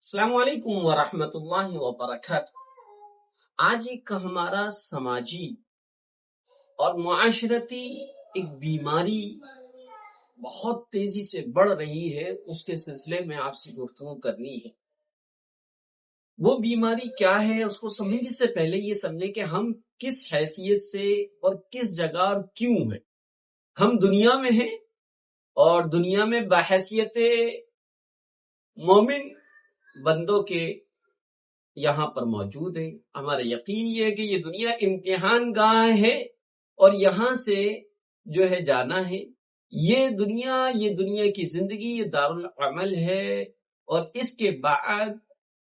السلام علیکم ورحمۃ اللہ وبرکاتہ۔ آج ایک ہمارا سماجی اور معاشرتی ایک بیماری بہت تیزی سے بڑھ رہی ہے، اس کے سلسلے میں آپ سے گفتگو کرنی ہے۔ وہ بیماری کیا ہے اس کو سمجھنے سے پہلے یہ سمجھیں کہ ہم کس حیثیت سے اور کس جگہ اور کیوں ہیں۔ ہم دنیا میں ہیں اور دنیا میں بحیثیت مومن بندوں کے یہاں پر موجود ہے۔ ہمارا یقین یہ ہے کہ یہ دنیا امتحان گاہ ہے اور یہاں سے جو ہے جانا ہے۔ یہ دنیا کی زندگی یہ دارالعمل ہے اور اس کے بعد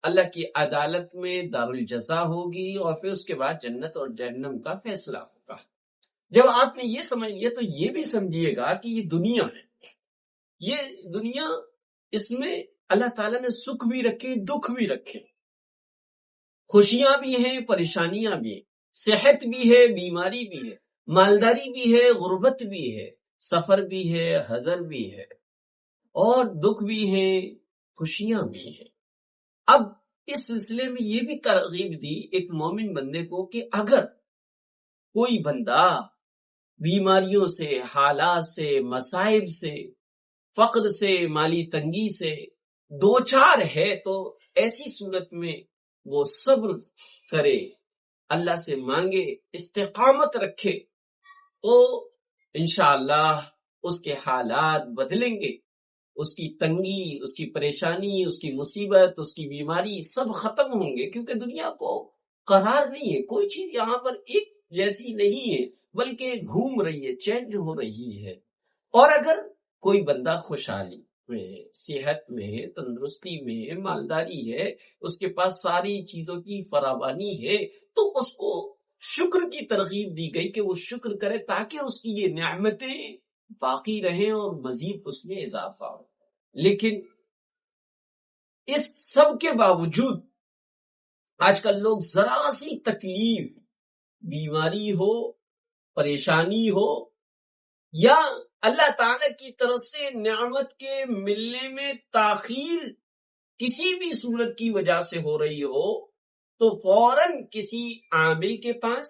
اللہ کی عدالت میں دارالجزا ہوگی اور پھر اس کے بعد جنت اور جہنم کا فیصلہ ہوگا۔ جب آپ نے یہ سمجھ لیا تو یہ بھی سمجھیے گا کہ یہ دنیا ہے، یہ دنیا، اس میں اللہ تعالیٰ نے سکھ بھی رکھے، دکھ بھی رکھے، خوشیاں بھی ہیں، پریشانیاں بھی ہیں، صحت بھی ہے، بیماری بھی ہے، مالداری بھی ہے، غربت بھی ہے، سفر بھی ہے، حضر بھی ہے، اور دکھ بھی ہے، خوشیاں بھی ہیں۔ اب اس سلسلے میں یہ بھی ترغیب دی ایک مومن بندے کو کہ اگر کوئی بندہ بیماریوں سے، حالات سے، مصائب سے، فقر سے، مالی تنگی سے دوچار ہے تو ایسی صورت میں وہ صبر کرے، اللہ سے مانگے، استقامت رکھے تو انشاءاللہ اس کے حالات بدلیں گے، اس کی تنگی، اس کی پریشانی، اس کی مصیبت، اس کی بیماری سب ختم ہوں گے، کیونکہ دنیا کو قرار نہیں ہے، کوئی چیز یہاں پر ایک جیسی نہیں ہے بلکہ گھوم رہی ہے، چینج ہو رہی ہے۔ اور اگر کوئی بندہ خوشحالی میں ہے، صحت میں ہے، تندرستی میں ہے، مالداری ہے، اس کے پاس ساری چیزوں کی فراوانی ہے، تو اس کو شکر کی ترغیب دی گئی کہ وہ شکر کرے تاکہ اس کی یہ نعمتیں باقی رہیں اور مزید اس میں اضافہ ہو۔ لیکن اس سب کے باوجود آج کل لوگ ذرا سی تکلیف، بیماری ہو، پریشانی ہو یا اللہ تعالی کی طرف سے نعمت کے ملنے میں تاخیر کسی بھی صورت کی وجہ سے ہو رہی ہو تو فوراً کسی عامل کے پاس،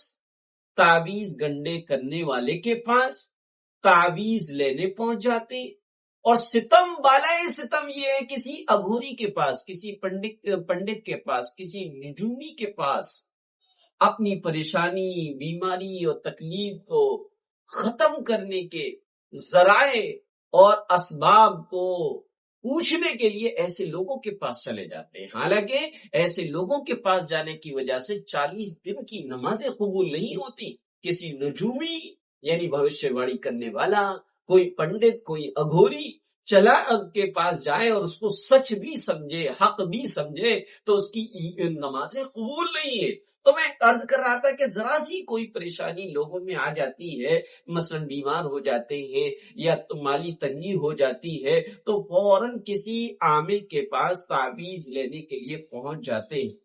تعویذ گنڈے کرنے والے کے پاس تعویذ لینے پہنچ جاتے ہیں۔ اور ستم بالائے ستم یہ ہے کسی اگوری کے پاس، کسی پنڈت کے پاس، کسی نجومی کے پاس اپنی پریشانی، بیماری اور تکلیف کو ختم کرنے کے ذرائع اور اسباب کو پوچھنے کے لیے ایسے لوگوں کے پاس چلے جاتے ہیں۔ حالانکہ ایسے لوگوں کے پاس جانے کی وجہ سے 40 دن کی نمازیں قبول نہیں ہوتی۔ کسی نجومی یعنی بھوشیہ واڑی کرنے والا، کوئی پنڈت، کوئی اگھوری چلا کے پاس جائے اور اس کو سچ بھی سمجھے، حق بھی سمجھے تو اس کی نمازیں قبول نہیں ہے۔ تو میں عرض کر رہا تھا کہ ذرا سی کوئی پریشانی لوگوں میں آ جاتی ہے، مثلا بیمار ہو جاتے ہیں یا مالی تنگی ہو جاتی ہے تو فوراً کسی عامل کے پاس تعویذ لینے کے لیے پہنچ جاتے ہیں،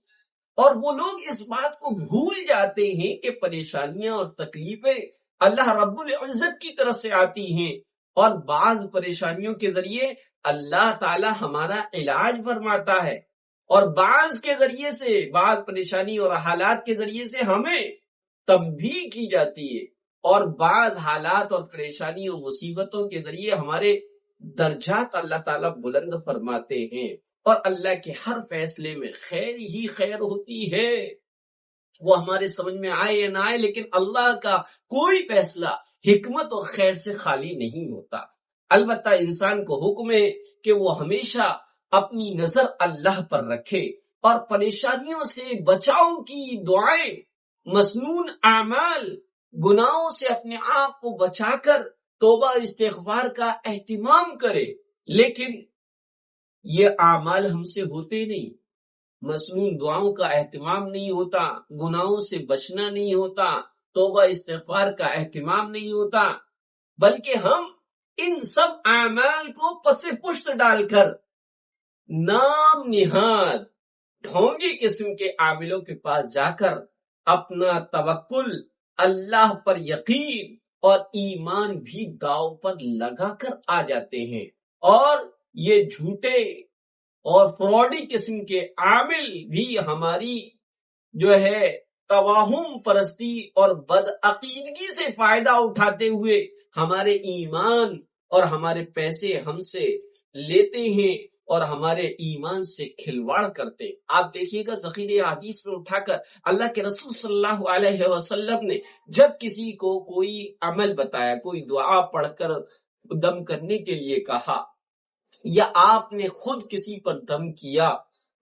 اور وہ لوگ اس بات کو بھول جاتے ہیں کہ پریشانیاں اور تکلیفیں اللہ رب العزت کی طرف سے آتی ہیں، اور بعض پریشانیوں کے ذریعے اللہ تعالی ہمارا علاج فرماتا ہے، اور بعض کے ذریعے سے، بعض پریشانی اور حالات کے ذریعے سے ہمیں تنبیہ کی جاتی ہے، اور بعض حالات اور پریشانی اور مصیبتوں کے ذریعے ہمارے درجات اللہ تعالیٰ بلند فرماتے ہیں، اور اللہ کے ہر فیصلے میں خیر ہی خیر ہوتی ہے، وہ ہمارے سمجھ میں آئے یا نہ آئے، لیکن اللہ کا کوئی فیصلہ حکمت اور خیر سے خالی نہیں ہوتا۔ البتہ انسان کو حکم ہے کہ وہ ہمیشہ اپنی نظر اللہ پر رکھے اور پریشانیوں سے بچاؤ کی دعائیں، مسنون اعمال، گناہوں سے اپنے آپ کو بچا کر توبہ استغفار کا اہتمام کرے۔ لیکن یہ اعمال ہم سے ہوتے نہیں، مسنون دعاؤں کا اہتمام نہیں ہوتا، گناہوں سے بچنا نہیں ہوتا، توبہ استغفار کا اہتمام نہیں ہوتا، بلکہ ہم ان سب اعمال کو پس پشت ڈال کر نام نہاد ڈھونگی قسم کے عاملوں کے پاس جا کر اپنا توکل، اللہ پر یقین اور ایمان بھی داؤ پر لگا کر آ جاتے ہیں، اور یہ جھوٹے اور فراڈی قسم کے عامل بھی ہماری جو ہے توہم پرستی اور بدعقیدگی سے فائدہ اٹھاتے ہوئے ہمارے ایمان اور ہمارے پیسے ہم سے لیتے ہیں اور ہمارے ایمان سے کھلواڑ کرتے ہیں۔ آپ دیکھیے گا ذخیرے حدیث میں اٹھا کر اللہ کے رسول صلی اللہ علیہ وسلم نے جب کسی کو کوئی عمل بتایا، کوئی دعا پڑھ کر دم کرنے کے لیے کہا، یا آپ نے خود کسی پر دم کیا،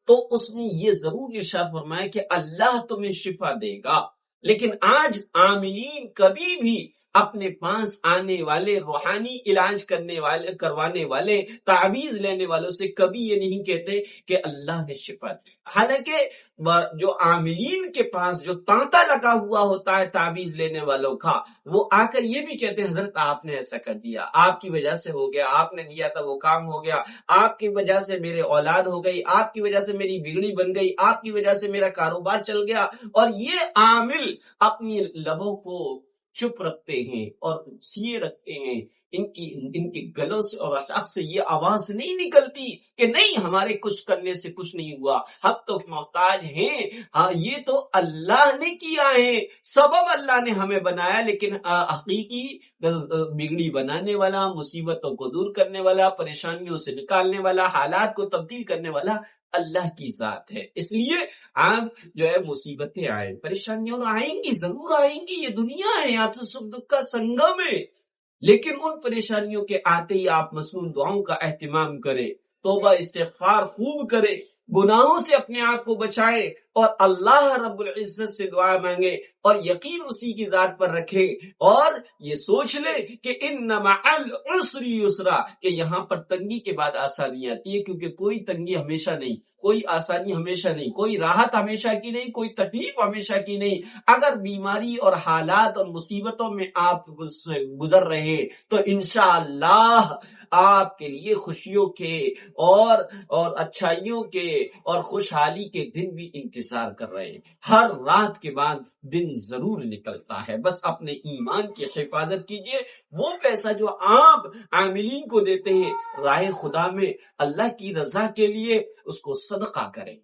تو اس میں یہ ضرور ارشاد فرمایا کہ اللہ تمہیں شفا دے گا۔ لیکن آج عاملین کبھی بھی اپنے پاس آنے والے روحانی علاج کروانے والے تعویذ لینے والوں سے کبھی یہ نہیں کہتے کہ اللہ نے شفا دی، حالانکہ جو عاملین کے پاس جو تانتا لگا ہوا ہوتا ہے تعویذ لینے والوں کا، وہ آ کر یہ بھی کہتے ہیں حضرت آپ نے ایسا کر دیا، آپ کی وجہ سے ہو گیا، آپ نے دیا تھا وہ کام ہو گیا، آپ کی وجہ سے میرے اولاد ہو گئی، آپ کی وجہ سے میری بگڑی بن گئی، آپ کی وجہ سے میرا کاروبار چل گیا۔ اور یہ عامل اپنی لبوں کو چپ رکھتے ہیں اور سیے رکھتے ہیں، ان کے گلوں سے اور اشاق سے یہ آواز نہیں نکلتی کہ نہیں ہمارے کچھ کرنے سے کچھ نہیں ہوا، ہم تو محتاج ہیں، ہاں یہ تو اللہ نے کیا ہے، سبب اللہ نے ہمیں بنایا، لیکن حقیقی بگڑی بنانے والا، مصیبتوں کو دور کرنے والا، پریشانیوں سے نکالنے والا، حالات کو تبدیل کرنے والا اللہ کی ذات ہے۔ اس لیے آپ جو ہے مصیبتیں آئیں، پریشانیاں آئیں گی، ضرور آئیں گی، یہ دنیا ہے، یا تو سکھ دکھ کا سنگم ہے، لیکن ان پریشانیوں کے آتے ہی آپ مصنون دعاؤں کا اہتمام کریں، توبہ استغفار خوب کریں، گناہوں سے اپنے آپ کو بچائے اور اللہ رب العزت سے دعا مانگے اور یقین اسی کی ذات پر رکھے، اور یہ سوچ لے کہ ان مع العسر یسرا، کہ یہاں پر تنگی کے بعد آسانی آتی ہے، کیونکہ کوئی تنگی ہمیشہ نہیں، کوئی آسانی ہمیشہ نہیں، کوئی راحت ہمیشہ کی نہیں، کوئی تکلیف ہمیشہ کی نہیں۔ اگر بیماری اور حالات اور مصیبتوں میں آپ گزر رہے تو انشاءاللہ آپ کے لیے خوشیوں کے اور اچھائیوں کے اور خوشحالی کے دن بھی انتظار کر رہے ہیں۔ ہر رات کے بعد دن ضرور نکلتا ہے، بس اپنے ایمان کی حفاظت کیجئے۔ وہ پیسہ جو آپ عاملین کو دیتے ہیں راہ خدا میں اللہ کی رضا کے لیے، اس کو صدقہ کریں۔